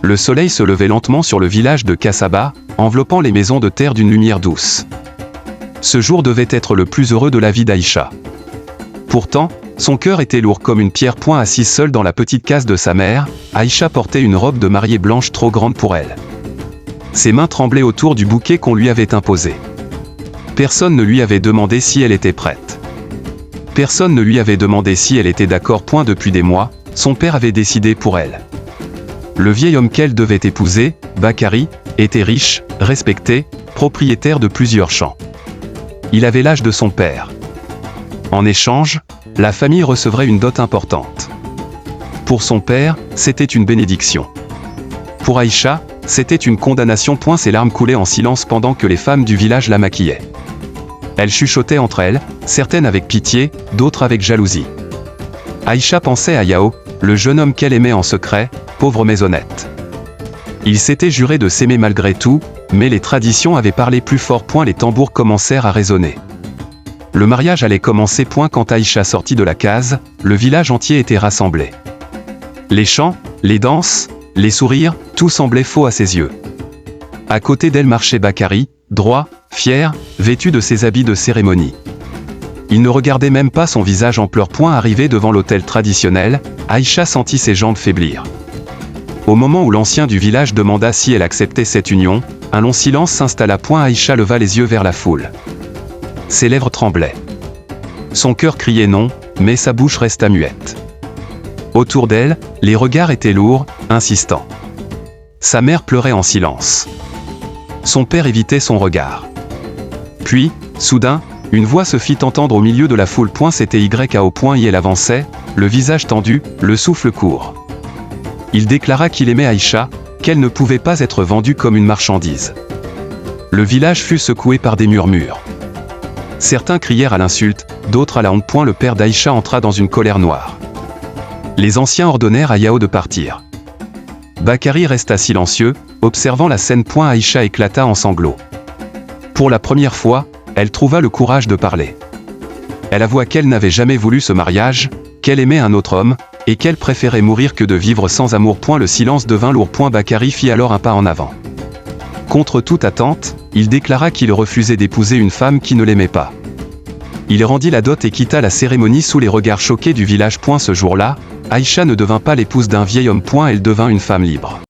Le soleil se levait lentement sur le village de Kassaba, enveloppant les maisons de terre d'une lumière douce. Ce jour devait être le plus heureux de la vie d'Aïcha. Pourtant, son cœur était lourd comme une pierre. Assise seule dans la petite case de sa mère, Aïcha portait une robe de mariée blanche trop grande pour elle. Ses mains tremblaient autour du bouquet qu'on lui avait imposé. Personne ne lui avait demandé si elle était prête. Personne ne lui avait demandé si elle était d'accord. Depuis des mois, son père avait décidé pour elle. Le vieil homme qu'elle devait épouser, Bakary, était riche, respecté, propriétaire de plusieurs champs. Il avait l'âge de son père. En échange, la famille recevrait une dot importante. Pour son père, c'était une bénédiction. Pour Aïcha, c'était une condamnation. Ses larmes coulaient en silence pendant que les femmes du village la maquillaient. Elles chuchotaient entre elles, certaines avec pitié, d'autres avec jalousie. Aïcha pensait à Yao, le jeune homme qu'elle aimait en secret, pauvre mais honnête. Ils s'étaient jurés de s'aimer malgré tout, mais les traditions avaient parlé plus fort. Les tambours commencèrent à résonner. Le mariage allait commencer. Quand Aïcha sortit de la case, le village entier était rassemblé. Les chants, les danses, les sourires, tout semblait faux à ses yeux. À côté d'elle marchait Bakary, droit, fier, vêtu de ses habits de cérémonie. Il ne regardait même pas son visage en pleurs. Arrivé devant l'autel traditionnel, Aïcha sentit ses jambes faiblir. Au moment où l'ancien du village demanda si elle acceptait cette union, un long silence s'installa. Aïcha leva les yeux vers la foule. Ses lèvres tremblaient. Son cœur criait non, mais sa bouche resta muette. Autour d'elle, les regards étaient lourds, insistants. Sa mère pleurait en silence. Son père évitait son regard. Puis, soudain, une voix se fit entendre au milieu de la foule. C'était Yao. Elle avançait, le visage tendu, le souffle court. Il déclara qu'il aimait Aïcha, qu'elle ne pouvait pas être vendue comme une marchandise. Le village fut secoué par des murmures. Certains crièrent à l'insulte, d'autres à la honte. Le père d'Aïcha entra dans une colère noire. Les anciens ordonnèrent à Yao de partir. Bakary resta silencieux, observant la scène. Aïcha éclata en sanglots. Pour la première fois, elle trouva le courage de parler. Elle avoua qu'elle n'avait jamais voulu ce mariage, qu'elle aimait un autre homme, et qu'elle préférait mourir que de vivre sans amour. Le silence devint lourd. Bakary fit alors un pas en avant. Contre toute attente, il déclara qu'il refusait d'épouser une femme qui ne l'aimait pas. Il rendit la dot et quitta la cérémonie sous les regards choqués du village. Ce jour-là, Aïcha ne devint pas l'épouse d'un vieil homme. Elle devint une femme libre.